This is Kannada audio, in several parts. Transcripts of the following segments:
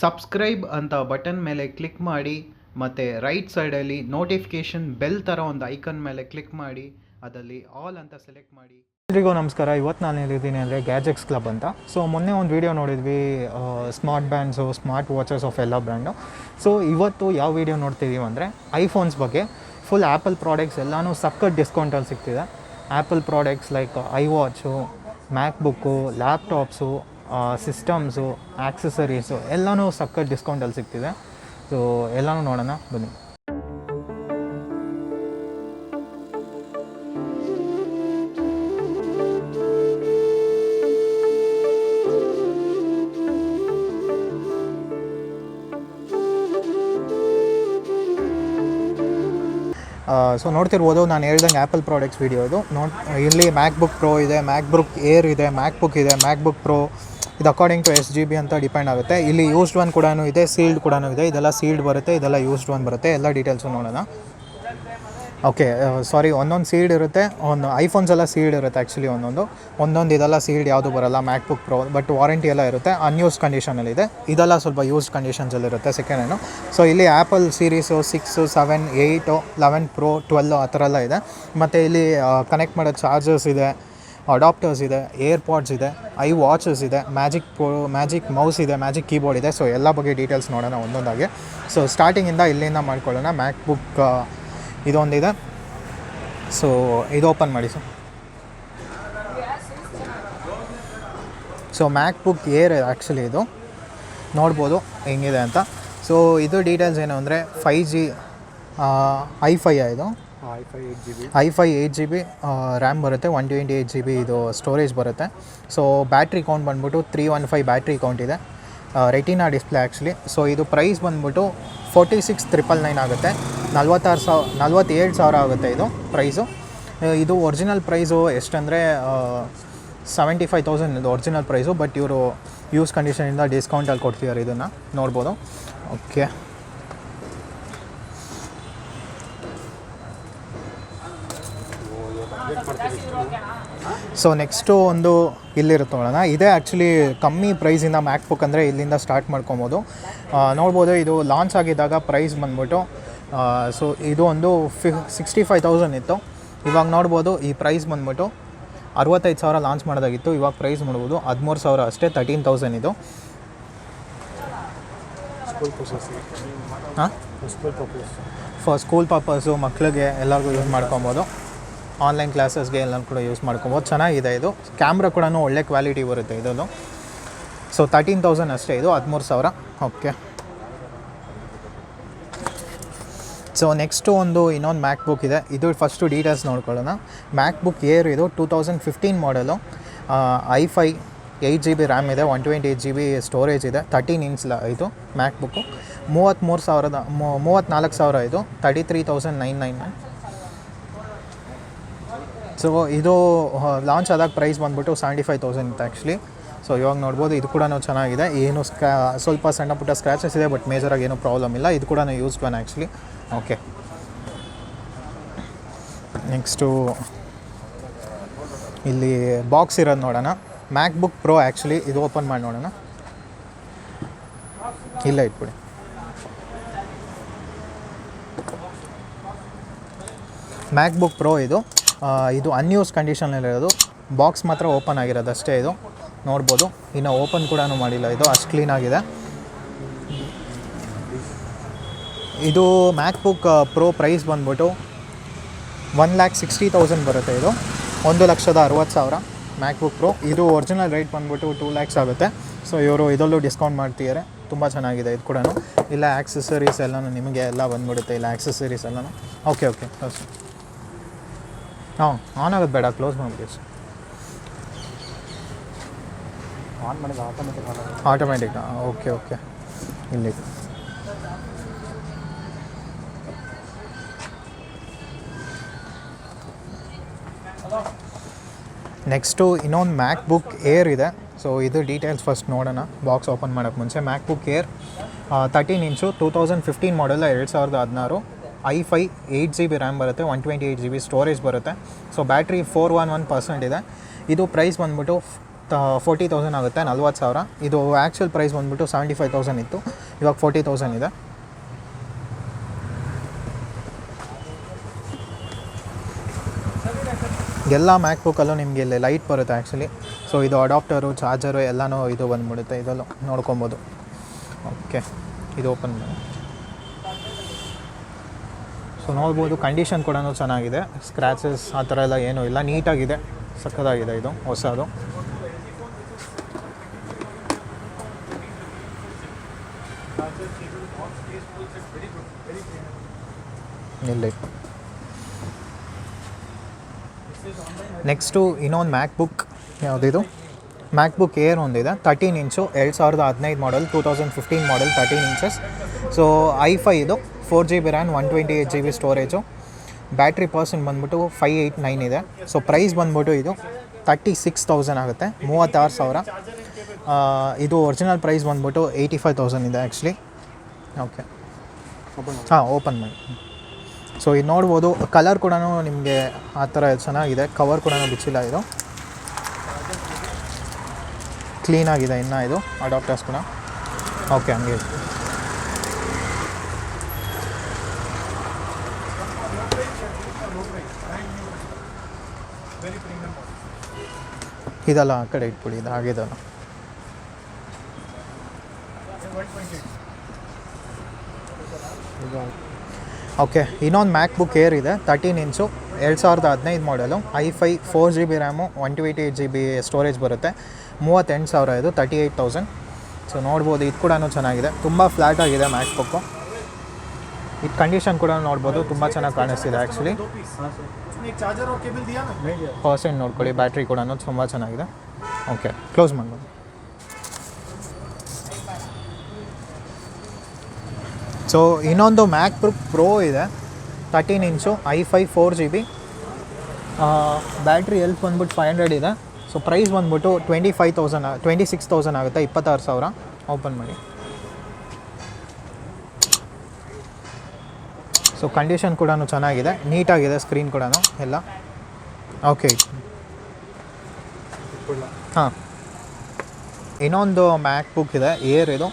ಸಬ್ಸ್ಕ್ರೈಬ್ ಅಂತ ಬಟನ್ ಮೇಲೆ ಕ್ಲಿಕ್ ಮಾಡಿ ಮತ್ತು ರೈಟ್ ಸೈಡಲ್ಲಿ ನೋಟಿಫಿಕೇಷನ್ ಬೆಲ್ ಥರ ಒಂದು ಐಕನ್ ಮೇಲೆ ಕ್ಲಿಕ್ ಮಾಡಿ ಅದರಲ್ಲಿ ಆಲ್ ಅಂತ ಸೆಲೆಕ್ಟ್ ಮಾಡಿ. ಎಲ್ರಿಗೂ ನಮಸ್ಕಾರ. ಇವತ್ತು ನಾನು ಎಲ್ಲಿದ್ದೀನಿ ಅಂದರೆ ಗ್ಯಾಜೆಟ್ಸ್ ಕ್ಲಬ್ ಅಂತ. ಸೊ ಮೊನ್ನೆ ಒಂದು ವೀಡಿಯೋ ನೋಡಿದ್ವಿ, smart bands, smart watches of ಎಲ್ಲ ಬ್ರ್ಯಾಂಡು. ಸೊ ಇವತ್ತು ಯಾವ ವೀಡಿಯೋ ನೋಡ್ತಿದ್ದೀವಿ ಅಂದರೆ ಐಫೋನ್ಸ್ ಬಗ್ಗೆ. ಫುಲ್ ಆ್ಯಪಲ್ ಪ್ರಾಡಕ್ಟ್ಸ್ ಎಲ್ಲನೂ ಸಖತ್ ಡಿಸ್ಕೌಂಟಲ್ಲಿ ಸಿಗ್ತಿದೆ. Apple products like iWatch, MacBook, laptops, systems, accessories ಎಲ್ಲನೂ ಸಖತ್ ಡಿಸ್ಕೌಂಟಲ್ಲಿ ಸಿಗ್ತಿದೆ. ಸೊ ಎಲ್ಲನೂ ನೋಡೋಣ ಬನ್ನಿ. ಸೊ ನೋಡ್ತಿರ್ಬೋದು, ನಾನು ಹೇಳ್ದಂಗೆ ಆ್ಯಪಲ್ ಪ್ರಾಡಕ್ಟ್ಸ್ ವೀಡಿಯೋ ಇದು. ಇಲ್ಲಿ ಮ್ಯಾಕ್ಬುಕ್ ಪ್ರೋ ಇದೆ, ಮ್ಯಾಕ್ಬುಕ್ ಏರ್ ಇದೆ, ಮ್ಯಾಕ್ಬುಕ್ ಇದೆ, ಮ್ಯಾಕ್ಬುಕ್ ಪ್ರೋ. ಇದು ಅಕಾರ್ಡಿಂಗ್ ಟು SGB ಅಂತ ಡಿಪೆಂಡ್ ಆಗುತ್ತೆ. ಇಲ್ಲಿ ಯೂಸ್ಡ್ ಒನ್ ಕೂಡ ಇದೆ, ಸೀಲ್ಡ್ ಕೂಡ ಇದೆ. ಇದೆಲ್ಲ ಸೀಲ್ಡ್ ಬರುತ್ತೆ, ಇದೆಲ್ಲ ಯೂಸ್ಡ್ ಒನ್ ಬರುತ್ತೆ. ಎಲ್ಲ ಡೀಟೇಲ್ಸು ನೋಡೋಣ. ಓಕೆ, ಸಾರಿ, ಒಂದೊಂದು ಸೀಲ್ಡ್ ಇರುತ್ತೆ. ಒಂದು ಐಫೋನ್ಸ್ ಎಲ್ಲ ಸೀಲ್ಡ್ ಇರುತ್ತೆ ಆ್ಯಕ್ಚುಲಿ. ಒಂದೊಂದು ಇದೆಲ್ಲ ಸೀಲ್ಡ್ ಯಾವುದು ಬರೋಲ್ಲ ಮ್ಯಾಕ್ಬುಕ್ ಪ್ರೋ. ಬಟ್ ವಾರಂಟಿ ಎಲ್ಲ ಇರುತ್ತೆ. ಅನ್ಯೂಸ್ಡ್ ಕಂಡೀಷನಲ್ಲಿದೆ. ಇದೆಲ್ಲ ಸ್ವಲ್ಪ ಯೂಸ್ಡ್ ಕಂಡೀಷನ್ಸಲ್ಲಿರುತ್ತೆ, ಸೆಕೆಂಡ್ ಹ್ಯಾಂಡು. ಸೊ ಇಲ್ಲಿ ಆ್ಯಪಲ್ ಸೀರೀಸು 6, 7, 8, 11 Pro, 12 ಆ ಥರ ಎಲ್ಲ ಇದೆ. ಮತ್ತು ಇಲ್ಲಿ ಕನೆಕ್ಟ್ ಮಾಡೋ ಚಾರ್ಜರ್ಸ್ ಇದೆ, ಅಡಾಪ್ಟರ್ಸ್ ಇದೆ, ಏರ್ಪಾಡ್ಸ್ ಇದೆ, ಐ ವಾಚಸ್ ಇದೆ, ಮ್ಯಾಜಿಕ್ ಮೌಸ್ ಇದೆ, ಮ್ಯಾಜಿಕ್ ಕೀಬೋರ್ಡ್ ಇದೆ. ಸೊ ಎಲ್ಲ ಬಗ್ಗೆ ಡೀಟೇಲ್ಸ್ ನೋಡೋಣ ಒಂದೊಂದಾಗಿ. ಸೊ ಸ್ಟಾರ್ಟಿಂಗಿಂದ ಇಲ್ಲಿಂದ ಮಾಡ್ಕೊಳ್ಳೋಣ. ಮ್ಯಾಕ್ಬುಕ್ ಇದೊಂದಿದೆ. ಸೊ ಇದು ಓಪನ್ ಮಾಡಿ. ಸೊ ಮ್ಯಾಕ್ಬುಕ್ ಏರ್ ಆ್ಯಕ್ಚುಲಿ ಇದು ನೋಡ್ಬೋದು ಹೆಂಗಿದೆ ಅಂತ. ಸೊ ಇದು ಡೀಟೇಲ್ಸ್ ಏನು ಅಂದರೆ 5G i5 ಇದು i5 8GB ರ್ಯಾಮ್ ಬರುತ್ತೆ, 128GB ಇದು ಸ್ಟೋರೇಜ್ ಬರುತ್ತೆ. ಸೊ ಬ್ಯಾಟ್ರಿ ಕೌಂಟ್ ಬಂದ್ಬಿಟ್ಟು 315 ಬ್ಯಾಟ್ರಿ ಕೌಂಟ್ ಇದೆ. Retina display actually. ಸೊ ಇದು ಪ್ರೈಸ್ ಬಂದ್ಬಿಟ್ಟು 46,999 ಆಗುತ್ತೆ. 47,000 ಆಗುತ್ತೆ ಇದು ಪ್ರೈಸು. ಇದು ಒರಿಜಿನಲ್ ಪ್ರೈಸು ಎಷ್ಟಂದರೆ 75,000 ಇದು ಒರಿಜಿನಲ್ ಪ್ರೈಸು. ಬಟ್ ಇವರು ಯೂಸ್ ಕಂಡೀಷನಿಂದ ಡಿಸ್ಕೌಂಟಲ್ಲಿ ಕೊಡ್ತಿದ್ದಾರೆ, ಇದನ್ನು ನೋಡ್ಬೋದು. ಓಕೆ, ಸೊ ನೆಕ್ಸ್ಟು ಒಂದು ಇಲ್ಲಿರುತ್ತೆ ನೋಡೋಣ. ಇದೇ ಆ್ಯಕ್ಚುಲಿ ಕಮ್ಮಿ ಪ್ರೈಸಿಂದ ಮ್ಯಾಕ್ಬುಕ್ ಅಂದರೆ ಇಲ್ಲಿಂದ ಸ್ಟಾರ್ಟ್ ಮಾಡ್ಕೊಬೋದು. ನೋಡ್ಬೋದು, ಇದು ಲಾಂಚ್ ಆಗಿದ್ದಾಗ ಪ್ರೈಸ್ ಬಂದ್ಬಿಟ್ಟು ಸೊ ಇದು ಒಂದು 65,000 ಇತ್ತು. ಇವಾಗ ನೋಡ್ಬೋದು ಈ ಪ್ರೈಸ್ ಬಂದ್ಬಿಟ್ಟು 65,000 ಲಾಂಚ್ ಮಾಡೋದಾಗಿತ್ತು. ಇವಾಗ ಪ್ರೈಸ್ ನೋಡ್ಬೋದು 13,000 ಅಷ್ಟೇ, 13,000 ಇದು. ಹಾಂ, ಫಾರ್ ಸ್ಕೂಲ್ ಪರ್ಪಸ್ಸು ಮಕ್ಕಳಿಗೆ ಎಲ್ಲರಿಗೂ ಯೂಸ್ ಮಾಡ್ಕೊಬೋದು. ಆನ್ಲೈನ್ ಕ್ಲಾಸಸ್ಗೆ ಎಲ್ಲ ಕೂಡ ಯೂಸ್ ಮಾಡ್ಕೊಬೋದು. ಚೆನ್ನಾಗಿದೆ ಇದು. ಕ್ಯಾಮ್ರಾ ಕೂಡ ಒಳ್ಳೆ ಕ್ವಾಲಿಟಿ ಬರುತ್ತೆ ಇದೊಂದು. ಸೊ 13,000 ಅಷ್ಟೇ, ಇದು 13,000. ಓಕೆ, ಸೊ ನೆಕ್ಸ್ಟು ಇನ್ನೊಂದು ಮ್ಯಾಕ್ಬುಕ್ ಇದೆ. ಇದು ಫಸ್ಟು ಡೀಟೇಲ್ಸ್ ನೋಡ್ಕೊಳ್ಳೋಣ. ಮ್ಯಾಕ್ಬುಕ್ ಏರ್ ಇದು 2015 ಮಾಡೆಲು. i5 8GB ರ್ಯಾಮ್ ಇದೆ, 128GB ಸ್ಟೋರೇಜ್ ಇದೆ, 13 ಇಂಚ್ ಇದು ಮ್ಯಾಕ್ಬುಕ್ಕು. 34,000 ಇದು, 33,999. ಸೊ ಇದು ಲಾಂಚ್ ಆದಾಗ ಪ್ರೈಸ್ ಬಂದ್ಬಿಟ್ಟು 75,000 ಇತ್ತು ಆ್ಯಕ್ಚುಲಿ. ಸೊ ಇವಾಗ ನೋಡ್ಬೋದು, ಇದು ಕೂಡ ಚೆನ್ನಾಗಿದೆ. ಏನು ಸ್ವಲ್ಪ ಸಣ್ಣ ಪುಟ್ಟ ಸ್ಕ್ರ್ಯಾಚಸ್ ಇದೆ, ಬಟ್ ಮೇಜರಾಗಿ ಏನೂ ಪ್ರಾಬ್ಲಮ್ ಇಲ್ಲ. ಇದು ಕೂಡ used one actually. Okay, next ಇಲ್ಲಿ ಬಾಕ್ಸ್ ಇರೋದು ನೋಡೋಣ. MacBook pro actually. ಇದು ಓಪನ್ ಮಾಡಿ ನೋಡೋಣ. ಇಲ್ಲ, ಇಟ್ಬಿಡಿ. ಮ್ಯಾಕ್ಬುಕ್ ಪ್ರೋ ಇದು ಅನ್ಯೂಸ್ ಕಂಡೀಷನಲ್ಲಿರೋದು. ಬಾಕ್ಸ್ ಮಾತ್ರ ಓಪನ್ ಆಗಿರೋದು ಅಷ್ಟೇ. ಇದು ನೋಡ್ಬೋದು, ಇನ್ನು ಓಪನ್ ಕೂಡ ಮಾಡಿಲ್ಲ. ಇದು ಅಷ್ಟು ಕ್ಲೀನಾಗಿದೆ. ಇದು ಮ್ಯಾಕ್ಬುಕ್ ಪ್ರೋ ಪ್ರೈಸ್ ಬಂದ್ಬಿಟ್ಟು 1,60,000 ಬರುತ್ತೆ. ಇದು 1,60,000 ಮ್ಯಾಕ್ಬುಕ್ ಪ್ರೋ. ಇದು ಒರಿಜಿನಲ್ ರೇಟ್ ಬಂದ್ಬಿಟ್ಟು 2 lakhs ಆಗುತ್ತೆ. ಸೊ ಇವರು ಇದರಲ್ಲೂ ಡಿಸ್ಕೌಂಟ್ ಮಾಡ್ತಿದ್ದಾರೆ. ತುಂಬ ಚೆನ್ನಾಗಿದೆ ಇದು ಕೂಡ. ಇಲ್ಲ ಆಕ್ಸೆಸರೀಸ್ ಎಲ್ಲನೂ ನಿಮಗೆ ಎಲ್ಲ ಬಂದ್ಬಿಡುತ್ತೆ. ಇಲ್ಲ ಆಕ್ಸೆಸರೀಸ್ ಎಲ್ಲನೂ. ಓಕೆ, ಹಾಂ, ಆನ್ ಆಗೋದು ಬೇಡ, ಕ್ಲೋಸ್ ಮಾಡಿಬಿಡಿ. ಆನ್ ಮಾಡಿದ ಆಟೋಮೆಟಿಕ್. ಓಕೆ, ಇಲ್ಲಿ ನೆಕ್ಸ್ಟು ಇನ್ನೊಂದು ಮ್ಯಾಕ್ಬುಕ್ ಏರ್ ಇದೆ. ಸೊ ಇದು ಡೀಟೇಲ್ಸ್ ಫಸ್ಟ್ ನೋಡೋಣ ಬಾಕ್ಸ್ ಓಪನ್ ಮಾಡೋಕ್ಕೆ ಮುಂಚೆ. ಮ್ಯಾಕ್ಬುಕ್ ಏರ್ 13 ಇಂಚು, 2015 ಮಾಡೆಲ್ಲ, 2016. i5 8GB ರ್ಯಾಮ್ ಬರುತ್ತೆ, 128GB ಸ್ಟೋರೇಜ್ ಬರುತ್ತೆ. ಸೊ ಬ್ಯಾಟ್ರಿ 411% ಇದೆ. ಇದು ಪ್ರೈಸ್ ಬಂದ್ಬಿಟ್ಟು 40,000 ಆಗುತ್ತೆ, 40,000. ಇದು ಆ್ಯಕ್ಚುಲ್ ಪ್ರೈಸ್ ಬಂದುಬಿಟ್ಟು 75,000 ಇತ್ತು, ಇವಾಗ 40,000 ಇದೆ. ಎಲ್ಲ ಮ್ಯಾಕ್ಬುಕ್ಕಲ್ಲೂ ನಿಮಗೆ ಇಲ್ಲಿ ಲೈಟ್ ಬರುತ್ತೆ ಆ್ಯಕ್ಚುಲಿ. ಸೊ ಇದು ಅಡಾಪ್ಟರು, ಚಾರ್ಜರು ಎಲ್ಲನೂ ಇದು ಬಂದುಬಿಡುತ್ತೆ, ಇದೆಲ್ಲ ನೋಡ್ಕೊಬೋದು. ಓಕೆ, ಇದು ಓಪನ್ ಮಾಡಿ. ಸೊ ನೋಡ್ಬೋದು ಕಂಡೀಷನ್ ಕೂಡ ಚೆನ್ನಾಗಿದೆ, ಸ್ಕ್ರ್ಯಾಚಸ್ ಆ ಥರ ಎಲ್ಲ ಏನೂ ಇಲ್ಲ, ನೀಟಾಗಿದೆ, ಸಕ್ಕತ್ತಾಗಿದೆ. ಇದು ಹೊಸದು. ಇಲ್ಲಿ ನೆಕ್ಸ್ಟು ಇನ್ನೊಂದು ಮ್ಯಾಕ್ಬುಕ್, ಯಾವುದಿದು ಮ್ಯಾಕ್ಬುಕ್ ಏರ್ ಒಂದಿದೆ, 13 ಇಂಚು, 2015 ಮಾಡಲ್, 2015 ಮಾಡಲ್, 13 ಇಂಚಸ್. ಸೊ i5 ಇದು, 4GB RAM, 128 GB storage. Battery percent ಬಂದ್ಬಿಟ್ಟು 589 ಇದೆ. ಸೊ ಪ್ರೈಸ್ ಬಂದ್ಬಿಟ್ಟು ಇದು 36,000 ಆಗುತ್ತೆ, 36,000. ಇದು ಒರಿಜಿನಲ್ ಪ್ರೈಸ್ ಬಂದ್ಬಿಟ್ಟು 85,000 ಇದೆ ಆ್ಯಕ್ಚುಲಿ. ಓಕೆ, ಹಾಂ, ಓಪನ್ ಮಾಡಿ. ಸೊ ಇದು ನೋಡ್ಬೋದು, ಕಲರ್ ಕೂಡ ನಿಮಗೆ ಆ ಥರ ಚೆನ್ನಾಗಿದೆ, ಕವರ್ ಕೂಡ ಬಿಚ್ಚಿಲ್ಲ, ಇದು ಕ್ಲೀನಾಗಿದೆ ಇನ್ನು. ಇದು ಅಡಾಪ್ಟರ್ಸ್ ಕೂಡ ಓಕೆ, ಹಂಗೆ ಇದೆಲ್ಲ ಆ ಕಡೆ ಇಟ್ಬಿಡಿ, ಇದು ಆಗಿದಲ್ಲ. ಓಕೆ, ಇನ್ನೊಂದು ಮ್ಯಾಕ್ಬುಕ್ ಏರ್ ಇದೆ, 13 ಇಂಚು, 2015 ಮಾಡಲು, i5 4GB RAM, 128 GB storage ಬರುತ್ತೆ, 38,000 ಇದು, 38,000. ಸೊ ನೋಡ್ಬೋದು, ಇದು ಕೂಡ ಚೆನ್ನಾಗಿದೆ, ತುಂಬ ಫ್ಲ್ಯಾಟ್ ಆಗಿದೆ ಮ್ಯಾಕ್ಬುಕ್ಕು. ಇದು ಕಂಡೀಷನ್ ಕೂಡ ನೋಡ್ಬೋದು, ತುಂಬ ಚೆನ್ನಾಗಿ ಕಾಣಿಸ್ತಿದೆ ಆ್ಯಕ್ಚುಲಿ. ಪರ್ಸೆಂಟ್ ನೋಡ್ಕೊಳ್ಳಿ, ಬ್ಯಾಟ್ರಿ ಕೂಡ ತುಂಬ ಚೆನ್ನಾಗಿದೆ. ಓಕೆ, ಕ್ಲೋಸ್ ಮಾಡ್ಬೋದು. ಸೊ ಇನ್ನೊಂದು ಮ್ಯಾಕ್ಬುಕ್ ಪ್ರೋ ಇದೆ, 13 ಇಂಚು, i5 4GB, ಬ್ಯಾಟ್ರಿ ಎಲ್ಪ್ ಬಂದ್ಬಿಟ್ಟು 500 ಇದೆ. ಸೊ ಪ್ರೈಸ್ ಬಂದ್ಬಿಟ್ಟು 26,000 ಆಗುತ್ತೆ, 26,000. ಓಪನ್ ಮಾಡಿ. ಸೊ ಕಂಡೀಷನ್ ಕೂಡ ಚೆನ್ನಾಗಿದೆ, ನೀಟಾಗಿದೆ, ಸ್ಕ್ರೀನ್ ಕೂಡ ಎಲ್ಲ ಓಕೆ. ಹಾಂ, ಇನ್ನೊಂದು ಮ್ಯಾಕ್ಬುಕ್ ಇದೆ ಏರ್, ಇದು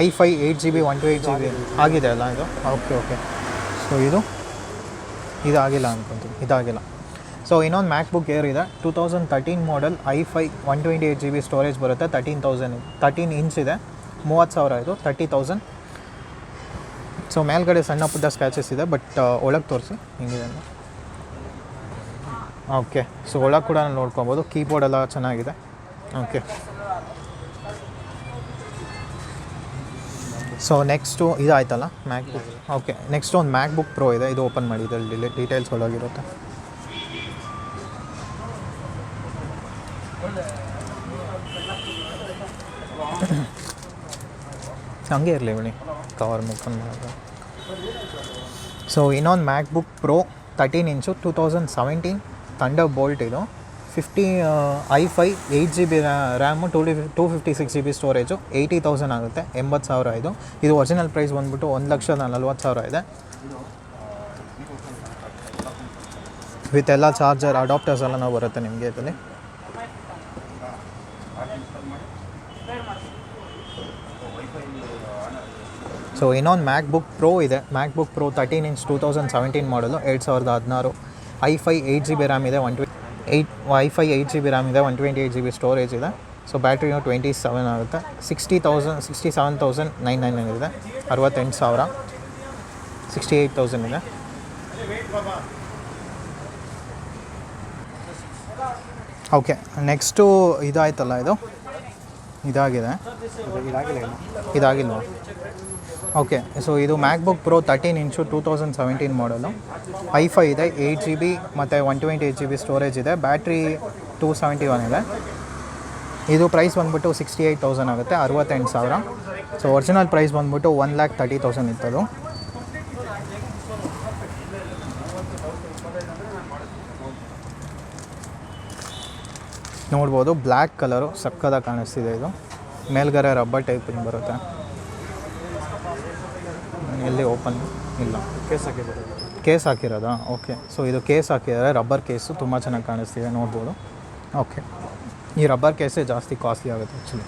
i5 8GB 128GB ಆಗಿದೆ ಅಲ್ಲ ಇದು. ಓಕೆ. ಸೊ ಇದು ಆಗಿಲ್ಲ ಅನ್ಕೊಂತೀನಿ, ಇದಾಗಿಲ್ಲ. ಸೊ ಇನ್ನೊಂದು ಮ್ಯಾಕ್ಬುಕ್ ಏರ್ ಇದೆ, 2013 ಮಾಡಲ್, i5 128GB ಸ್ಟೋರೇಜ್ ಬರುತ್ತೆ, 13 ಇಂಚ್ ಇದೆ, 30,000 ಇದು, 30,000. ಸೊ ಮೇಲ್ಗಡೆ ಸಣ್ಣ ಪುಟ್ಟ ಸ್ಕ್ರ್ಯಾಚಸ್ ಇದೆ, ಬಟ್ ಒಳಗೆ ತೋರಿಸಿ ಹಿಂಗಿದೆ. ಓಕೆ, ಸೊ ಒಳಗೆ ಕೂಡ ನೋಡ್ಕೊಬೋದು, ಕೀಬೋರ್ಡ್ ಎಲ್ಲ ಚೆನ್ನಾಗಿದೆ. ಓಕೆ, ಸೊ ನೆಕ್ಸ್ಟು ಇದಾಯ್ತಲ್ಲ ಮ್ಯಾಕ್ಬುಕ್. ಓಕೆ, ನೆಕ್ಸ್ಟ್ ಒಂದು ಮ್ಯಾಕ್ಬುಕ್ ಪ್ರೋ ಇದೆ, ಇದು ಓಪನ್ ಮಾಡಿ, ಇದರಲ್ಲಿ ಡೀಟೇಲ್ಸ್ ಒಳಗಿರುತ್ತೆ. ಹಂಗೆ ಇರಲಿ ಬಿಡಿ, ಕವರ್ ಮುಗ್ಕೊಂಡು ಮಾಡೋದು. ಸೊ ಇನ್ನೊಂದು ಮ್ಯಾಕ್ಬುಕ್ ಪ್ರೋ 13 ಇಂಚು, 2017 ಥಂಡರ್ ಬೋಲ್ಟ್, ಇದು i5 8GB RAM, 256GB storage, 80,000 ಆಗುತ್ತೆ, 80,000 ಇದು ಒರಿಜಿನಲ್ ಪ್ರೈಸ್ ಬಂದ್ಬಿಟ್ಟು 1,40,000 ಇದೆ. ವಿತ್ ಎಲ್ಲ ಚಾರ್ಜರ್, ಅಡಾಪ್ಟರ್ಸ್ ಎಲ್ಲ ನಾವು ಬರುತ್ತೆ ನಿಮಗೆ ಇದರಲ್ಲಿ. ಸೊ ಇನ್ನೊಂದು ಮ್ಯಾಕ್ಬುಕ್ ಪ್ರೋ ಇದೆ, ಮ್ಯಾಕ್ಬುಕ್ ಪ್ರೋ 13 ಇಂಚ್, 2017 ಮಾಡಲು, 2016, i5 8GB ರ್ಯಾಮ್ ಇದೆ, i5 8GB ರ್ಯಾಮ್ ಇದೆ, 128GB ಸ್ಟೋರೇಜ್ ಇದೆ. ಸೊ ಬ್ಯಾಟ್ರಿನೂ 27 ಆಗುತ್ತೆ, 67,999 ಇದೆ, 68,000, 68,000 ಇದೆ. ಓಕೆ, ನೆಕ್ಸ್ಟು ಇದಾಯ್ತಲ್ಲ, ಇದಾಗಿದೆ, ಇದಾಗಿಲ್ಲ. ಓಕೆ, ಸೊ ಇದು ಮ್ಯಾಕ್ಬುಕ್ ಪ್ರೋ 13 ಇಂಚು, 2017 ಮಾಡಲು, i5 ಇದೆ, 8GB ಮತ್ತು 128GB ಸ್ಟೋರೇಜ್ ಇದೆ, ಬ್ಯಾಟ್ರಿ 271 ಇದೆ. ಇದು ಪ್ರೈಸ್ ಬಂದ್ಬಿಟ್ಟು 68,000 ಆಗುತ್ತೆ, 68,000. ಸೊ ಒರಿಜಿನಲ್ ಪ್ರೈಸ್ ಬಂದ್ಬಿಟ್ಟು 1,30,000 ಇತ್ತದು. ನೋಡ್ಬೋದು, ಬ್ಲ್ಯಾಕ್ ಕಲರು ಸಕ್ಕದಾಗಿ ಕಾಣಿಸ್ತಿದೆ. ಇದು ಮೇಲ್ಗಡೆ ರಬ್ಬರ್ ಟೈಪ್ ಬರುತ್ತೆ. ಎಲ್ಲಿ ಓಪನ್ ಇಲ್ಲ, ಕೇಸ್ ಹಾಕಿರೋದಾ? ಓಕೆ, ಸೊ ಇದು ಕೇಸ್ ಹಾಕಿದ್ದಾರೆ, ರಬ್ಬರ್ ಕೇಸು ತುಂಬ ಚೆನ್ನಾಗಿ ಕಾಣಿಸ್ತಿದೆ, ನೋಡ್ಬೋದು. ಓಕೆ, ಈ ರಬ್ಬರ್ ಕೇಸೇ ಜಾಸ್ತಿ ಕಾಸ್ಟ್ಲಿ ಆಗುತ್ತೆ ಆ್ಯಕ್ಚುಲಿ.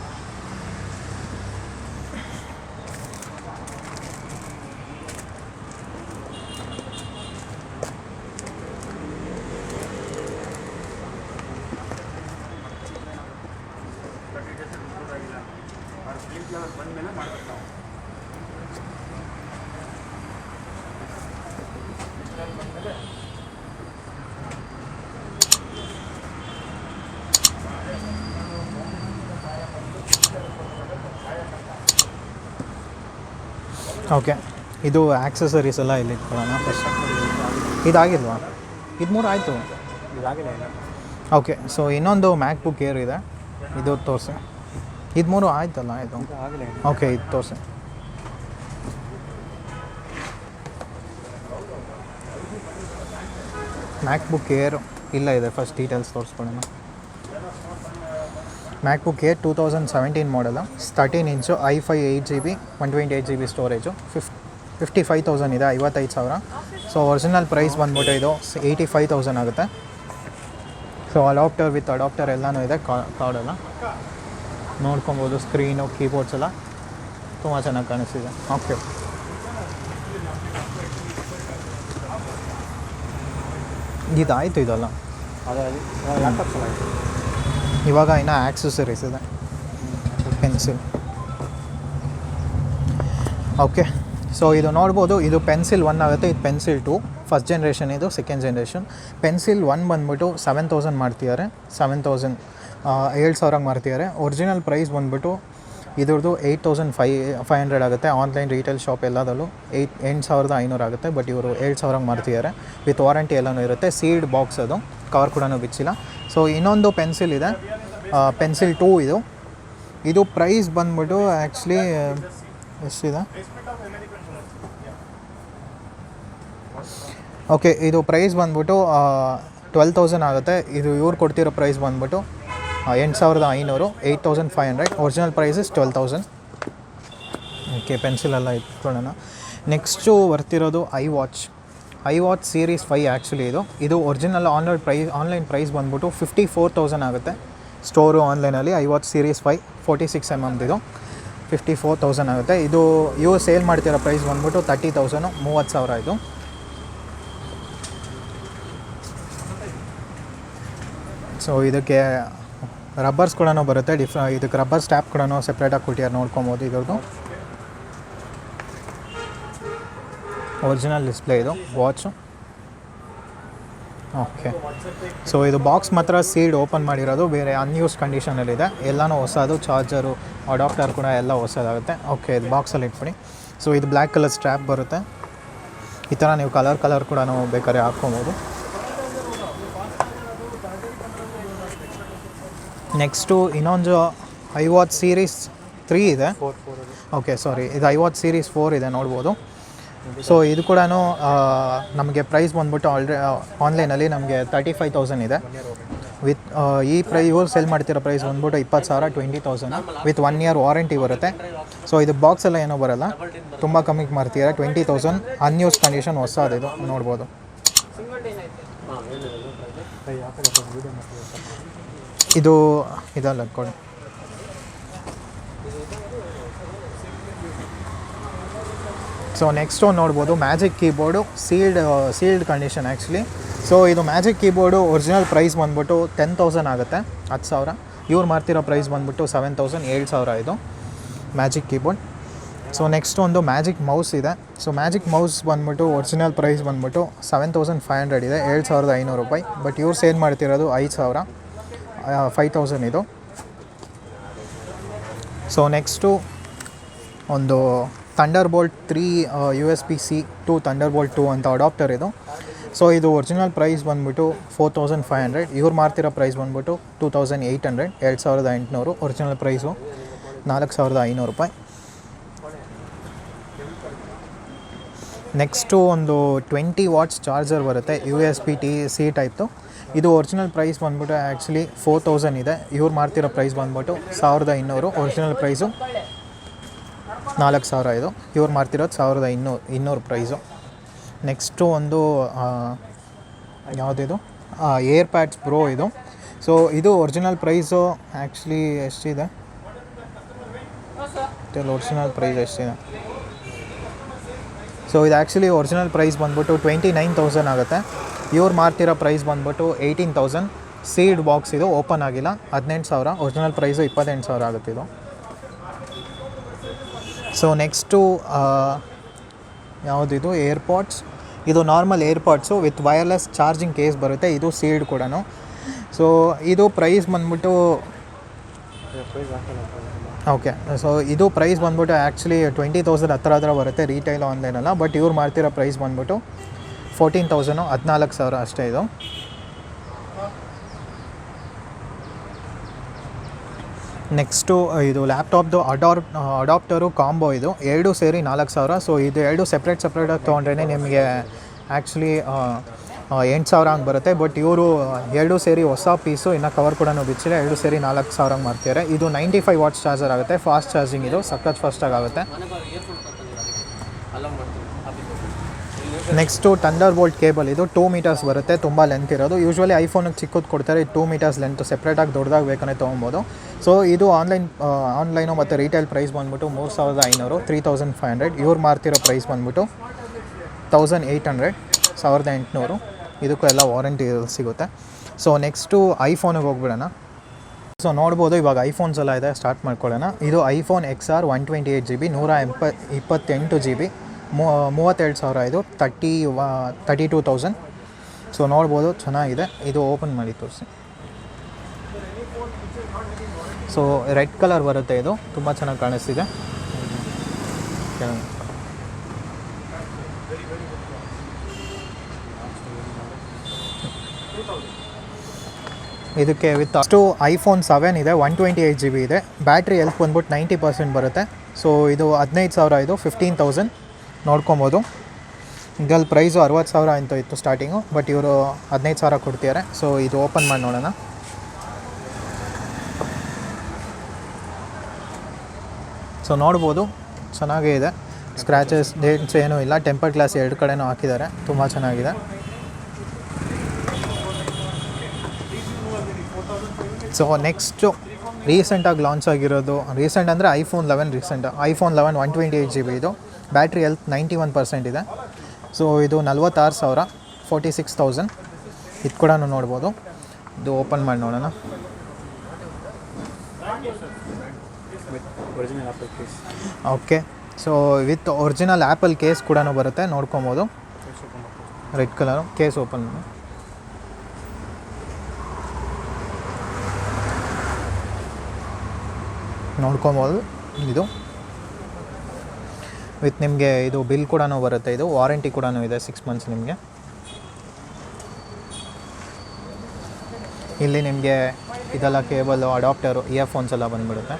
ಓಕೆ, ಇದು ಆಕ್ಸೆಸರೀಸ್ ಎಲ್ಲ ಇಲ್ಲಿ ಇಟ್ಕೊಳ್ಳೋಣ ಫಸ್ಟ್. ಇದಾಗಿಲ್ವಾ? ಇದು 3 ಆಯಿತು. ಓಕೆ, ಸೊ ಇನ್ನೊಂದು ಮ್ಯಾಕ್ ಬುಕ್ ಏರ್ ಇದೆ, ಇದು ತೋರಿಸಿ. ಇದು 3 ಆಯ್ತಲ್ಲ? ಇದು ಓಕೆ, ಇದು ತೋರಿಸಿ. ಮ್ಯಾಕ್ ಬುಕ್ ಏರ್ ಇಲ್ಲ ಇದೆ, ಫಸ್ಟ್ ಡೀಟೇಲ್ಸ್ ತೋರಿಸ್ಕೊಳ್ಳೋಣ. ಮ್ಯಾಕ್ ಬುಕ್ ಏರ್ 2017 ಮಾಡಲು, 13 ಇಂಚು, i5 8GB 128 GB ಸ್ಟೋರೇಜು, 55,000 ಇದೆ, 55,000. ಸೊ ಒರಿಜಿನಲ್ ಪ್ರೈಸ್ ಬಂದ್ಬಿಟ್ಟು ಇದು 85,000 ಆಗುತ್ತೆ. ಸೊ ಅಡಾಪ್ಟರ್ ವಿತ್ ಅಡಾಪ್ಟರ್ ಎಲ್ಲನೂ ಇದೆ, ಕಾರ್ಡೆಲ್ಲ ನೋಡ್ಕೊಬೋದು. ಸ್ಕ್ರೀನು, ಕೀಬೋರ್ಡ್ಸ್ ಎಲ್ಲ ತುಂಬ ಚೆನ್ನಾಗಿ ಕಾಣಿಸ್ತಿದೆ. ಓಕೆ, ಇದಾಯಿತು ಇದಲ್ಲ. ಇವಾಗ ಇನ್ನೂ ಆಕ್ಸೆಸರೀಸ್ ಇದೆ, ಪೆನ್ಸಿಲ್. ಓಕೆ, ಸೊ ಇದು ನೋಡ್ಬೋದು, ಇದು ಪೆನ್ಸಿಲ್ 1 ಆಗುತ್ತೆ, ಇದು ಪೆನ್ಸಿಲ್ 2 ಫಸ್ಟ್ ಜನ್ರೇಷನ್, ಇದು ಸೆಕೆಂಡ್ ಜನ್ರೇಷನ್. ಪೆನ್ಸಿಲ್ 1 ಬಂದ್ಬಿಟ್ಟು 7,000 ಮಾಡ್ತಿದ್ದಾರೆ, 7,000 ಮಾಡ್ತಿದ್ದಾರೆ. ಒರಿಜಿನಲ್ ಪ್ರೈಸ್ ಬಂದ್ಬಿಟ್ಟು ಇದ್ರದ್ದು 8,500 ಆಗುತ್ತೆ. ಆನ್ಲೈನ್ ರೀಟೇಲ್ ಶಾಪ್ ಎಲ್ಲದಲ್ಲೂ 8,500 ಆಗುತ್ತೆ. ಬಟ್ ಇವರು 7,000 ಮಾಡ್ತಿದ್ದಾರೆ, ವಿತ್ ವಾರಂಟಿ ಎಲ್ಲನೂ ಇರುತ್ತೆ. ಸೀಲ್ಡ್ ಬಾಕ್ಸ್, ಅದು ಕವರ್ ಕೂಡ ಬಿಚ್ಚಿಲ್ಲ. ಸೊ ಇನ್ನೊಂದು ಪೆನ್ಸಿಲ್ ಇದೆ, ಪೆನ್ಸಿಲ್ 2 ಇದು ಪ್ರೈಸ್ ಬಂದ್ಬಿಟ್ಟು ಆ್ಯಕ್ಚುಲಿ ಎಷ್ಟಿದೆ? ಓಕೆ, ಇದು ಪ್ರೈಸ್ ಬಂದ್ಬಿಟ್ಟು 12,000 ಆಗುತ್ತೆ. ಇದು ಇವ್ರು ಕೊಡ್ತಿರೋ ಪ್ರೈಸ್ ಬಂದ್ಬಿಟ್ಟು 8,500, 8,500. Original price is 12,000. ಓಕೆ, ಪೆನ್ಸಿಲೆಲ್ಲ ಇಟ್ಕೊಳ್ಳೋಣ. ನೆಕ್ಸ್ಟು ಬರ್ತಿರೋದು ಐ ವಾಚ್ ಸೀರೀಸ್ 5 ಆ್ಯಕ್ಚುಲಿ. ಇದು ಒರಿಜಿನಲ್ ಆನ್ಲೈನ್ ಪ್ರೈಸ್ ಬಂದ್ಬಿಟ್ಟು 54,000 ಆಗುತ್ತೆ. ಸ್ಟೋರು ಆನ್ಲೈನಲ್ಲಿ ಐ ವಾಚ್ ಸೀರೀಸ್ 5 46mm ಇದು 54,000 ಆಗುತ್ತೆ. ಇದು ಇವು ಸೇಲ್ ಮಾಡ್ತಿರೋ ಪ್ರೈಸ್ ಬಂದ್ಬಿಟ್ಟು 30,000, 30,000 ಇದು. ಸೊ ಇದಕ್ಕೆ ರಬ್ಬರ್ಸ್ ಕೂಡ ಬರುತ್ತೆ, ಇದಕ್ಕೆ ರಬ್ಬರ್ ಸ್ಟ್ಯಾಪ್ ಕೂಡ ಸೆಪ್ರೇಟಾಗಿ ಕೊಟ್ಟಿದ್ದಾರೆ, ನೋಡ್ಕೊಬೋದು. ಇದ್ರದ್ದು ಒರಿಜಿನಲ್ ಡಿಸ್ಪ್ಲೇ ಇದು ವಾಚು. ಓಕೆ, ಸೊ ಇದು ಬಾಕ್ಸ್ ಮಾತ್ರ ಸೀಲ್ಡ್ ಓಪನ್ ಮಾಡಿರೋದು, ಬೇರೆ ಅನ್ಯೂಸ್ ಕಂಡೀಷನಲ್ಲಿದೆ. ಎಲ್ಲನೂ ಹೊಸದು, ಚಾರ್ಜರು, ಅಡಾಪ್ಟರ್ ಕೂಡ ಎಲ್ಲ ಹೊಸದಾಗುತ್ತೆ. ಓಕೆ, ಇದು ಬಾಕ್ಸಲ್ಲಿ ಇಟ್ಬಿಡಿ. ಸೊ ಇದು ಬ್ಲ್ಯಾಕ್ ಕಲರ್ ಸ್ಟ್ರ್ಯಾಪ್ ಬರುತ್ತೆ. ಈ ಥರ ನೀವು ಕಲರ್ ಕೂಡ ಬೇಕಾದ್ರೆ ಹಾಕ್ಕೊಬೋದು. ನೆಕ್ಸ್ಟು ಇನ್ನೊಂದು ಐ ವಾಚ್ ಸೀರೀಸ್ 3 ಇದೆ. ಓಕೆ, ಸಾರಿ, ಇದು ಐ ವಾಚ್ ಸೀರೀಸ್ 4 ಇದೆ, ನೋಡ್ಬೋದು. ಸೊ ಇದು ಕೂಡ ನಮಗೆ ಪ್ರೈಸ್ ಬಂದ್ಬಿಟ್ಟು ಆನ್ಲೈನಲ್ಲಿ ನಮಗೆ 35,000 ಇದೆ. ವಿತ್ ಇವ್ರು ಸೆಲ್ ಮಾಡ್ತಿರೋ ಪ್ರೈಸ್ ಬಂದ್ಬಿಟ್ಟು 20,000, 20,000 ವಿತ್ 1 year ವಾರಂಟಿ ಬರುತ್ತೆ. ಸೊ ಇದು ಬಾಕ್ಸ್ ಎಲ್ಲ ಏನೂ ಬರೋಲ್ಲ, ತುಂಬ ಕಮ್ಮಿಗೆ ಮಾಡ್ತಿದ್ದಾರೆ. 20,000 ಅನ್ಯೂಸ್ ಕಂಡೀಷನ್, ಹೊಸದಿದು, ನೋಡ್ಬೋದು. ಇದಲ್ಲ ಕೊಡಿ. ಸೊ ನೆಕ್ಸ್ಟ್ ನೋಡ್ಬೋದು, magic keyboard sealed condition actually. So ಇದು ಮ್ಯಾಜಿಕ್ ಕೀಬೋರ್ಡು ಒರಿಜಿನಲ್ ಪ್ರೈಸ್ ಬಂದ್ಬಿಟ್ಟು 10,000 ಆಗುತ್ತೆ, 10,000. ಇವ್ರು ಮಾಡ್ತಿರೋ ಪ್ರೈಸ್ ಬಂದ್ಬಿಟ್ಟು 7,000, 7,000 ಇದು ಮ್ಯಾಜಿಕ್ ಕೀಬೋರ್ಡ್. ಸೊ ನೆಕ್ಸ್ಟ್ ಒಂದು ಮ್ಯಾಜಿಕ್ ಮೌಸ್ ಇದೆ. ಸೊ ಮ್ಯಾಜಿಕ್ ಮೌಸ್ ಬಂದ್ಬಿಟ್ಟು ಒರಿಜಿನಲ್ ಪ್ರೈಸ್ ಬಂದ್ಬಿಟ್ಟು 7,500 ಇದೆ, 7,500 ರೂಪಾಯಿ. ಬಟ್ ಇವ್ರು ಸೇಲ್ ಮಾಡ್ತಿರೋದು 5,000, 5,000 ಇದು. ಸೊ ನೆಕ್ಸ್ಟು ಒಂದು ಥಂಡರ್ಬೋಲ್ಟ್ 3 USB-C to ಥಂಡರ್ಬೋಲ್ಟ್ 2 ಅಂತ ಅಡಾಪ್ಟರ್ ಇದು. ಸೊ ಇದು ಒರಿಜಿನಲ್ ಪ್ರೈಸ್ ಬಂದ್ಬಿಟ್ಟು 4,500. ಇವ್ರು ಮಾಡ್ತಿರೋ ಪ್ರೈಸ್ ಬಂದ್ಬಿಟ್ಟು 2,800, 2,800. ಒರಿಜಿನಲ್ ಪ್ರೈಸು 4,500 ರೂಪಾಯಿ. ನೆಕ್ಸ್ಟು ಒಂದು 20 watts ಚಾರ್ಜರ್ ಬರುತ್ತೆ, USB-C ಟೈಪ್ದು. ಇದು ಒರಿಜಿನಲ್ ಪ್ರೈಸ್ ಬಂದ್ಬಿಟ್ಟು ಆ್ಯಕ್ಚುಲಿ 4,000 ಇದೆ. ಇವ್ರು ಮಾಡ್ತಿರೋ ಪ್ರೈಸ್ ಬಂದ್ಬಿಟ್ಟು 1,200. ಒರಿಜಿನಲ್ ಪ್ರೈಸು 4,000 ಇದು. ಇವ್ರು ಮಾಡ್ತಿರೋದು 1,200 ಪ್ರೈಸು. ನೆಕ್ಸ್ಟು ಒಂದು ಯಾವುದಿದು ಏರ್ ಪ್ಯಾಡ್ಸ್ ಪ್ರೋ ಇದು. ಸೊ ಇದು ಒರಿಜಿನಲ್ ಪ್ರೈಸು ಆ್ಯಕ್ಚುಲಿ ಎಷ್ಟಿದೆ, ಒರಿಜಿನಲ್ ಪ್ರೈಸ್ ಎಷ್ಟಿದೆ. ಸೊ ಇದು ಆ್ಯಕ್ಚುಲಿ ಒರಿಜಿನಲ್ ಪ್ರೈಸ್ ಬಂದ್ಬಿಟ್ಟು 29,000 ಆಗುತ್ತೆ. ಇವ್ರು ಮಾರ್ತಿರೋ ಪ್ರೈಸ್ ಬಂದ್ಬಿಟ್ಟು 18,000. ಸೀಡ್ ಬಾಕ್ಸ್ ಇದು ಓಪನ್ ಆಗಿಲ್ಲ, 18,000. ಒರಿಜಿನಲ್ ಪ್ರೈಸು 28,000 ಆಗುತ್ತೆ ಇದು. ಸೊ ನೆಕ್ಸ್ಟು ಯಾವುದಿದು ಏರ್ಪಾಡ್ಸ್. ಇದು normal AirPods with wireless charging case ಬರುತ್ತೆ. ಇದು ಸೀಲ್ಡ್ ಕೂಡ. ಸೊ ಇದು ಪ್ರೈಸ್ ಬಂದ್ಬಿಟ್ಟು ಓಕೆ. ಸೊ ಇದು ಪ್ರೈಸ್ ಬಂದ್ಬಿಟ್ಟು ಆ್ಯಕ್ಚುಲಿ 20,000 ಹತ್ರ ಬರುತ್ತೆ ರೀಟೈಲ್ ಆನ್ಲೈನಲ್ಲ. ಬಟ್ ಇವ್ರು ಮಾಡ್ತಿರೋ ಪ್ರೈಸ್ ಬಂದ್ಬಿಟ್ಟು 14,000, 14,000 ಅಷ್ಟೇ ಇದು. ನೆಕ್ಸ್ಟು ಇದು ಲ್ಯಾಪ್ಟಾಪ್ದು ಅಡಾಪ್ಟರು ಕಾಂಬೋ. ಇದು 2 ಸೇರಿ 4,000. ಸೊ ಇದು 2 ಸಪ್ರೇಟಾಗಿ ತೊಗೊಂಡ್ರೆ ನಿಮಗೆ ಆ್ಯಕ್ಚುಲಿ 8,000 ಹಂಗೆ ಬರುತ್ತೆ. ಬಟ್ ಇವರು 2 ಸೇರಿ ಹೊಸ ಪೀಸು, ಇನ್ನು ಕವರ್ ಕೂಡ ಬಿಚ್ಚಿಲ್ಲ, 2 ಸೇರಿ 4,000 ಹಂಗೆ ಮಾಡ್ತಾರೆ. ಇದು 95 ವಾಟ್ಸ್ ಚಾರ್ಜರ್ ಆಗುತ್ತೆ. ಫಾಸ್ಟ್ ಚಾರ್ಜಿಂಗ್ ಇದು, ಸಖತ್ ಫಾಸ್ಟಾಗಿ ಆಗುತ್ತೆ. Next thunder bolt cable. ಇದು 2 ಮೀಟರ್ಸ್ ಬರುತ್ತೆ, ತುಂಬ ಲೆಂತ್ ಇರೋದು. ಯೂಶ್ವಲಿ ಐಫೋನಿಗೆ ಚಿಕ್ಕದು ಕೊಡ್ತಾರೆ, 2 ಮೀಟರ್ಸ್ ಲೆಂತ್. ಸಪ್ರೇಟಾಗಿ ದೊಡ್ಡದಾಗಿ ಬೇಕಂದರೆ ತೊಗೊಬೋದು. ಸೊ ಇದು ಆನ್ಲೈನು ಮತ್ತು ರೀಟೈಲ್ ಪ್ರೈಸ್ ಬಂದ್ಬಿಟ್ಟು 3,500, 3,500. ಇವ್ರು ಮಾರ್ತಿರೋ ಪ್ರೈಸ್ ಬಂದ್ಬಿಟ್ಟು 1,800, 1,800. ಇದಕ್ಕೂ ಎಲ್ಲ ವಾರಂಟಿ ಸಿಗುತ್ತೆ. ಸೊ ನೆಕ್ಸ್ಟು ಐಫೋನಿಗೆ ಹೋಗ್ಬಿಡೋಣ. ಸೊ ನೋಡ್ಬೋದು ಇವಾಗ ಐಫೋನ್ಸ್ ಎಲ್ಲ ಇದೆ, ಸ್ಟಾರ್ಟ್ ಮಾಡ್ಕೊಳ್ಳೋಣ. ಇದು ಐಫೋನ್ XR 128GB, 128GB, 32,000. ಇದು 32,000. ಸೊ ನೋಡ್ಬೋದು ಚೆನ್ನಾಗಿದೆ. ಇದು ಓಪನ್ ಮಾಡಿ ತೋರಿಸಿ. ಸೊ ರೆಡ್ ಕಲರ್ ಬರುತ್ತೆ, ಇದು ತುಂಬ ಚೆನ್ನಾಗಿ ಕಾಣಿಸ್ತಿದೆ. ಇದಕ್ಕೆ ವಿತ್ ಅಷ್ಟು ಐಫೋನ್ 7 ಇದೆ, 128GB ಇದೆ. ಬ್ಯಾಟ್ರಿ ಹೆಲ್ತ್ ಬಂದ್ಬಿಟ್ಟು 90% ಬರುತ್ತೆ. ಸೊ ಇದು 15,000, ಇದು 15,000 ನೋಡ್ಕೊಬೋದು. ಇದರಲ್ಲಿ ಪ್ರೈಸು 60,000 ಅಂತ ಇತ್ತು ಸ್ಟಾರ್ಟಿಂಗು, ಬಟ್ ಇವರು 15,000 ಕೊಡ್ತಿದ್ದಾರೆ. ಸೊ ಇದು ಓಪನ್ ಮಾಡಿ ನೋಡೋಣ. ಸೊ ನೋಡ್ಬೋದು ಚೆನ್ನಾಗೇ ಇದೆ, ಸ್ಕ್ರ್ಯಾಚಸ್ ಡೇಟ್ಸ್ ಏನೂ ಇಲ್ಲ. ಟೆಂಪರ್ ಗ್ಲಾಸ್ 2 ಕಡೆನೂ ಹಾಕಿದ್ದಾರೆ, ತುಂಬ ಚೆನ್ನಾಗಿದೆ. ಸೊ ನೆಕ್ಸ್ಟು ರೀಸೆಂಟಾಗಿ ಲಾಂಚ್ ಆಗಿರೋದು, ರೀಸೆಂಟ್ ಅಂದರೆ ಐಫೋನ್ 11 ಐಫೋನ್ 11 128GB. ಇದು ಬ್ಯಾಟ್ರಿ ಹೆಲ್ತ್ 91% ಇದೆ. ಸೊ ಇದು 46,000, 46,000. ಇದು ಕೂಡ ನೋಡ್ಬೋದು. ಇದು ಓಪನ್ ಮಾಡಿ ನೋಡೋಣ. Okay. So with original apple case ಕೂಡ ಬರುತ್ತೆ, ನೋಡ್ಕೊಬೋದು. ರೆಡ್ ಕಲರು ಕೇಸ್ ಓಪನ್ ಮಾಡಿ ನೋಡ್ಕೊಬೋದು. ಇದು ವಿತ್ ನಿಮಗೆ ಇದು ಬಿಲ್ ಕೂಡ ಬರುತ್ತೆ. ಇದು ವಾರಂಟಿ ಕೂಡ ಇದೆ 6 months ನಿಮಗೆ. ಇಲ್ಲಿ ನಿಮಗೆ ಇದೆಲ್ಲ ಕೇಬಲು, ಅಡಾಪ್ಟರು, ಇಯರ್ಫೋನ್ಸ್ ಎಲ್ಲ ಬಂದುಬಿಡುತ್ತೆ.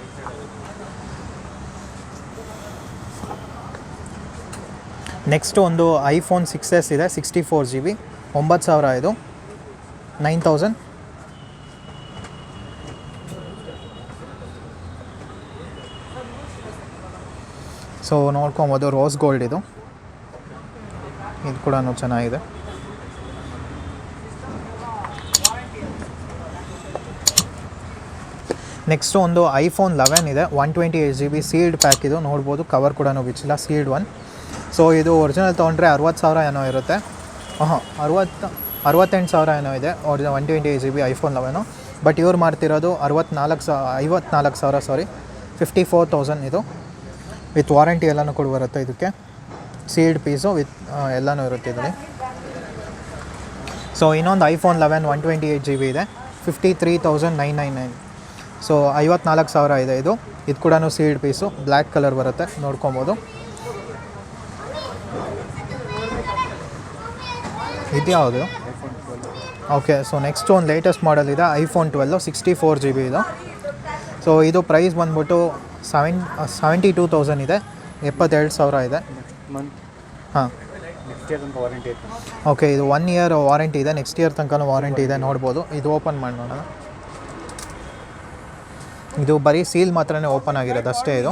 ನೆಕ್ಸ್ಟು ಒಂದು ಐಫೋನ್ 6s ಇದೆ, 64GB, 9,000. ಇದು 9,000. ಸೊ ನೋಡ್ಕೊಬೋದು, ರೋಸ್ ಗೋಲ್ಡ್ ಇದು ಕೂಡ ಚೆನ್ನಾಗಿದೆ. ನೆಕ್ಸ್ಟು ಒಂದು ಐಫೋನ್ 11 ಇದೆ, 128GB, ಸೀಲ್ಡ್ ಪ್ಯಾಕ್. ಇದು ನೋಡ್ಬೋದು, ಕವರ್ ಕೂಡ ಬಿಚ್ಚಿಲ್ಲ, ಸೀಲ್ಡ್ ಒನ್. ಸೊ ಇದು ಒರಿಜಿನಲ್ ತೊಗೊಂಡ್ರೆ 60,000 ಏನೋ ಇರುತ್ತೆ. 68,000 ಏನೋ ಇದೆ 128GB ಐಫೋನ್ 11. ಬಟ್ ಇವ್ರು ಮಾಡ್ತಿರೋದು 54,000 54,000. ಇದು ವಿತ್ ವಾರಂಟಿ ಎಲ್ಲನೂ ಕೂಡ ಬರುತ್ತೆ. ಇದಕ್ಕೆ ಸೀಲ್ಡ್ ಪೀಸು ವಿತ್ ಎಲ್ಲನೂ ಇರುತ್ತೆ ಇದರಲ್ಲಿ. ಸೊ ಇನ್ನೊಂದು ಐಫೋನ್ 11 128GB ಇದೆ, 53,999. ಸೊ 54,000 ಇದೆ ಇದು. ಇದು ಕೂಡ ಸೀಲ್ಡ್ ಪೀಸು, ಬ್ಲ್ಯಾಕ್ ಕಲರ್ ಬರುತ್ತೆ, ನೋಡ್ಕೊಬೋದು. ಇದು ಯಾವುದು? ಓಕೆ. ಸೊ ನೆಕ್ಸ್ಟ್ ಒಂದು ಲೇಟೆಸ್ಟ್ ಮಾಡೆಲ್ ಇದೆ, ಐಫೋನ್ 12 64GB ಇದು. ಸೊ ಇದು ಪ್ರೈಸ್ ಬಂದ್ಬಿಟ್ಟು 72,000 ಇದೆ, 72,000 ಇದೆ. ಹಾಂ, ಓಕೆ. ಇದು 1 year ವಾರಂಟಿ ಇದೆ, ನೆಕ್ಸ್ಟ್ ಇಯರ್ ತನಕ ವಾರಂಟಿ ಇದೆ, ನೋಡ್ಬೋದು. ಇದು ಓಪನ್ ಮಾಡಿ ನೋಡೋಣ. ಇದು ಬರೀ ಸೀಲ್ ಮಾತ್ರನೇ ಓಪನ್ ಆಗಿರೋದು ಅಷ್ಟೇ. ಇದು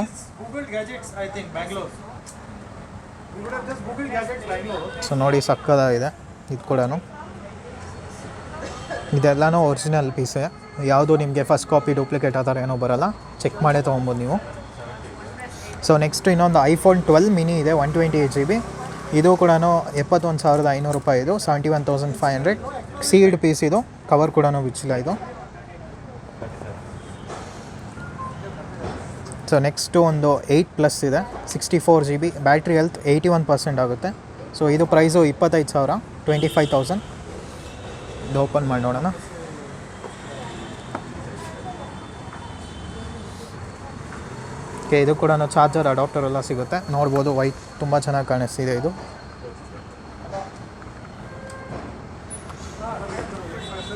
ಸೊ ನೋಡಿ ಸಕ್ಕದಾಗಿದೆ. ಇದು ಕೂಡ ಇದೆಲ್ಲನೂ ಒರಿಜಿನಲ್ ಪೀಸೇ. ಯಾವುದು ನಿಮಗೆ ಫಸ್ಟ್ ಕಾಪಿ ಡೂಪ್ಲಿಕೇಟ್ ಆ ಥರ ಏನೋ ಬರೋಲ್ಲ, ಚೆಕ್ ಮಾಡೇ ತೊಗೊಬೋದು ನೀವು. ಸೊ ನೆಕ್ಸ್ಟ್ ಇನ್ನೊಂದು ಐಫೋನ್ 12 ಮಿನಿ ಇದೆ 128 GB. ಇದು ಕೂಡ 71,500 ರೂಪಾಯಿ. ಇದು 71,500 ಸೀಲ್ಡ್ ಪೀಸ್. ಇದು ಕವರ್ ಕೂಡ ಬಿಚ್ಚಿಲ್ಲ ಇದು. ಸೊ ನೆಕ್ಸ್ಟು ಒಂದು 8+ ಇದೆ 64 GB. ಬ್ಯಾಟ್ರಿ ಹೆಲ್ತ್ 81% ಆಗುತ್ತೆ. ಸೊ ಇದು ಪ್ರೈಸು 25,000, 25,000. ಇದು ಓಪನ್ ಮಾಡಿ ನೋಡೋಣ. ಓಕೆ, ಇದು ಕೂಡ ಚಾರ್ಜರ್ ಅಡಾಪ್ಟರ್ ಎಲ್ಲ ಸಿಗುತ್ತೆ, ನೋಡ್ಬೋದು. ವೈಟ್ ತುಂಬ ಚೆನ್ನಾಗಿ ಕಾಣಿಸ್ತಿದೆ ಇದು.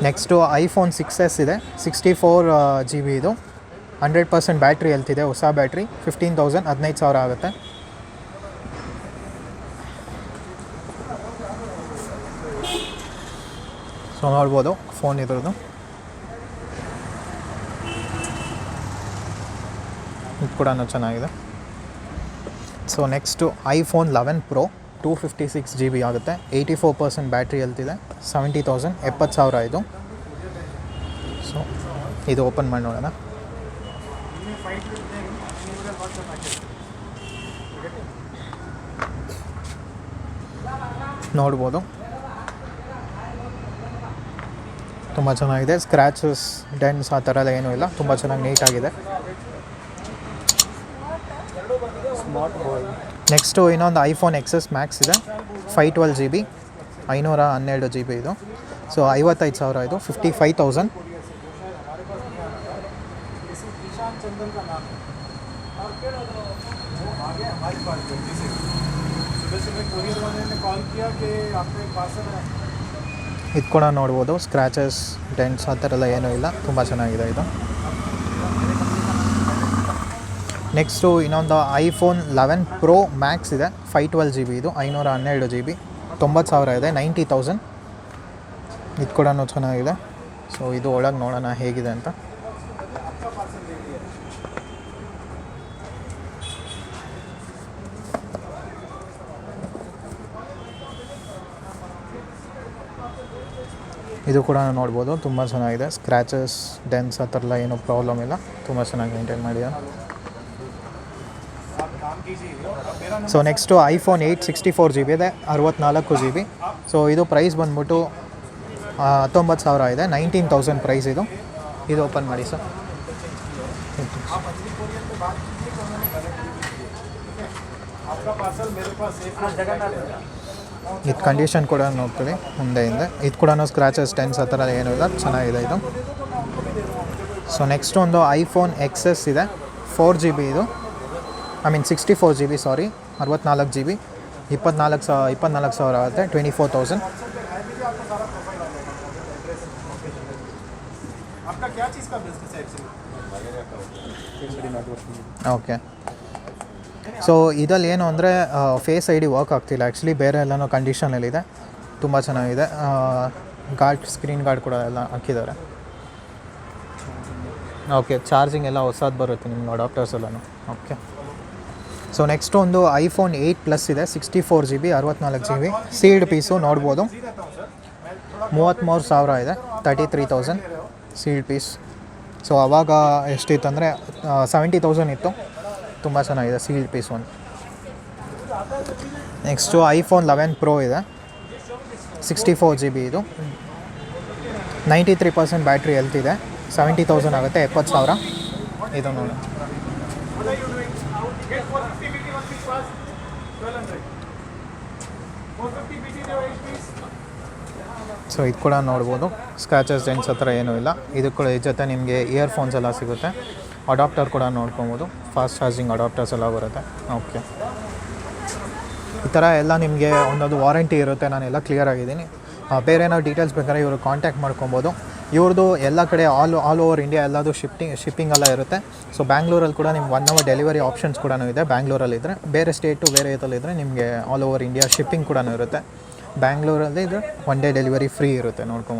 ನೆಕ್ಸ್ಟು ಐಫೋನ್ 6s ಇದೆ 64 GB. ಇದು 100% ಬ್ಯಾಟ್ರಿ ಹೆಲ್ತ್ ಇದೆ, ಹೊಸ ಬ್ಯಾಟ್ರಿ. 15,000, 15,000 ಆಗುತ್ತೆ. ಸೊ ನೋಡ್ಬೋದು ಫೋನ್ ಇದ್ರದ್ದು. ಇದು ಕೂಡ ಚೆನ್ನಾಗಿದೆ. So next iPhone 11 Pro 256 GB ಆಗುತ್ತೆ. 84% ಬ್ಯಾಟ್ರಿ ಹೆಲ್ತ್ ಇದೆ. 70,000, 70,000 ಇದು. ಸೊ ಇದು ಓಪನ್ ಮಾಡಿ ನೋಡೋಣ. ನೋಡ್ಬೋದು ತುಂಬ ಚೆನ್ನಾಗಿದೆ. ಸ್ಕ್ರ್ಯಾಚಸ್, ಡೆನ್ಸ್ ಆ ಥರ ಎಲ್ಲ ಏನೂ ಇಲ್ಲ, ತುಂಬ ಚೆನ್ನಾಗಿ ನೀಟಾಗಿದೆ. ನೆಕ್ಸ್ಟು ಇನ್ನೊಂದು ಐಫೋನ್ XS Max ಇದೆ 512 GB, 512 GB ಇದು. ಸೊ 55,000 ಇದು, 55,000. ಇದು ಕೂಡ ನೋಡ್ಬೋದು, ಸ್ಕ್ರ್ಯಾಚಸ್, ಡೆಂಟ್ಸ್ ಆ ಥರ ಎಲ್ಲ ಏನೂ ಇಲ್ಲ, ತುಂಬ ಚೆನ್ನಾಗಿದೆ ಇದು. ನೆಕ್ಸ್ಟು ಇನ್ನೊಂದು ಐಫೋನ್ 11 Pro Max ಇದೆ 512 GB. ಇದು 512 GB, 90,000 ಇದೆ, 90,000. ಇದು ಕೂಡ ಚೆನ್ನಾಗಿದೆ. ಸೊ ಇದು ಒಳಗೆ ನೋಡೋಣ ಹೇಗಿದೆ ಅಂತ. ಇದು ಕೂಡ ನೋಡ್ಬೋದು, ತುಂಬ ಚೆನ್ನಾಗಿದೆ. ಸ್ಕ್ರ್ಯಾಚಸ್, ಡೆನ್ಸ್ ಆ ಥರ ಎಲ್ಲ ಏನೂ ಪ್ರಾಬ್ಲಮ್ ಇಲ್ಲ, ತುಂಬ ಚೆನ್ನಾಗಿ ಮೇಂಟೈನ್ ಮಾಡಿದೆ. ಸೊ ನೆಕ್ಸ್ಟು ಐಫೋನ್ 8 64 GB ಇದೆ 64 GB. ಸೊ ಇದು ಪ್ರೈಸ್ ಬಂದ್ಬಿಟ್ಟು 19,000 ಇದೆ, 19,000 ಪ್ರೈಸ್ ಇದು. ಇದು ಓಪನ್ ಮಾಡಿ ಸರ್. ಇದು ಕಂಡೀಷನ್ ಕೂಡ ನೋಡ್ತೀವಿ ಮುಂದೆಯಿಂದ. ಇದು ಕೂಡ ಸ್ಕ್ರ್ಯಾಚಸ್, ಟೆನ್ಸ್ ಆ ಥರ ಏನೂ ಇಲ್ಲ, ಚೆನ್ನಾಗಿದೆ ಇದು. ಸೊ ನೆಕ್ಸ್ಟ್ ಒಂದು ಐಫೋನ್ XS ಇದೆ 4 GB. ಇದು 64 GB, ಸಾರಿ 64 GB, 24,000 ಆಗುತ್ತೆ, 24,000. ಓಕೆ. ಸೊ ಇದಲ್ಲಿ ಏನು ಅಂದರೆ ಫೇಸ್ ID ವರ್ಕ್ ಆಗ್ತಿಲ್ಲ ಆ್ಯಕ್ಚುಲಿ, ಬೇರೆ ಎಲ್ಲನೂ ಕಂಡೀಷನಲ್ಲಿದೆ, ತುಂಬ ಚೆನ್ನಾಗಿದೆ. ಸ್ಕ್ರೀನ್ ಗಾರ್ಡ್ ಕೂಡ ಎಲ್ಲ ಹಾಕಿದ್ದಾರೆ. ಓಕೆ, ಚಾರ್ಜಿಂಗ್ ಎಲ್ಲ ಹೊಸದು ಬರುತ್ತೆ ನಿಮ್ಗೆ, ಅಡಾಪ್ಟರ್ಸ್ ಎಲ್ಲನೂ. ಓಕೆ. ಸೊ ನೆಕ್ಸ್ಟ್ ಒಂದು ಐಫೋನ್ 8+ ಇದೆ 64 GB, 64 GB. ಸೀಲ್ಡ್ ಪೀಸು ನೋಡ್ಬೋದು, 33,000 ಇದೆ, 33,000 ಸೀಲ್ಡ್ ಪೀಸ್. ಸೊ ಆವಾಗ ಎಷ್ಟಿತ್ತು ಅಂದರೆ 70,000 ಇತ್ತು, ತುಂಬ ಚೆನ್ನಾಗಿದೆ ಸೀಲ್ಡ್ ಪೀಸ್ ಒಂದು. ನೆಕ್ಸ್ಟು ಐಫೋನ್ 11 Pro ಇದೆ 64 GB. ಇದು 93% ಬ್ಯಾಟ್ರಿ ಹೆಲ್ತ್ ಇದೆ, 70,000 ಆಗುತ್ತೆ, 70,000. ಇದು ನೋಡಿ. ಸೊ ಇದು ಕೂಡ ನೋಡ್ಬೋದು, ಸ್ಕ್ರ್ಯಾಚಸ್, ಡೆಂಟ್ಸ್ ಹತ್ರ ಏನೂ ಇಲ್ಲ. ಇದು ಕೂಡ ಇದ್ರ ಜೊತೆ ನಿಮಗೆ ಇಯರ್ಫೋನ್ಸ್ ಎಲ್ಲ ಸಿಗುತ್ತೆ. ಅಡಾಪ್ಟರ್ ಕೂಡ ನೋಡ್ಕೊಬೋದು, ಫಾಸ್ಟ್ ಚಾರ್ಜಿಂಗ್ ಅಡಾಪ್ಟರ್ಸ್ ಎಲ್ಲ ಬರುತ್ತೆ. ಓಕೆ, ಈ ಥರ ಎಲ್ಲ ನಿಮಗೆ ಒಂದೊಂದು ವಾರಂಟಿ ಇರುತ್ತೆ. ನಾನೆಲ್ಲ ಕ್ಲಿಯರ್ ಆಗಿದ್ದೀನಿ. ಬೇರೆ ಏನೋ ಡೀಟೇಲ್ಸ್ ಬೇಕಾದ್ರೆ ಇವರು ಕಾಂಟ್ಯಾಕ್ಟ್ ಮಾಡ್ಕೊಬೋದು. ಇವ್ರದ್ದು ಎಲ್ಲ ಕಡೆ ಆಲ್ ಓವರ್ ಇಂಡಿಯಾ ಎಲ್ಲದು ಶಿಪ್ಪಿಂಗ್ ಎಲ್ಲ ಇರುತ್ತೆ. ಸೊ ಬ್ಯಾಂಗ್ಳೂರಲ್ಲಿ ಕೂಡ ನಿಮ್ಗೆ 1 hour ಡೆಲಿವರಿ ಆಪ್ಷನ್ಸ್ ಕೂಡ ಇದೆ ಬ್ಯಾಂಗ್ಳೂರಲ್ಲಿದ್ದರೆ. ಬೇರೆ ಸ್ಟೇಟು ಬೇರೆ ಇದಲ್ಲಿದ್ದರೆ ನಿಮಗೆ ಆಲ್ ಓವರ್ ಇಂಡಿಯಾ ಶಿಪ್ಪಿಂಗ್ ಕೂಡ ಇರುತ್ತೆ. ಬ್ಯಾಂಗ್ಳೂರಲ್ಲಿ ಇದ್ದರೆ 1 day ಡೆಲಿವರಿ ಫ್ರೀ ಇರುತ್ತೆ, ನೋಡ್ಕೊಬೋದು.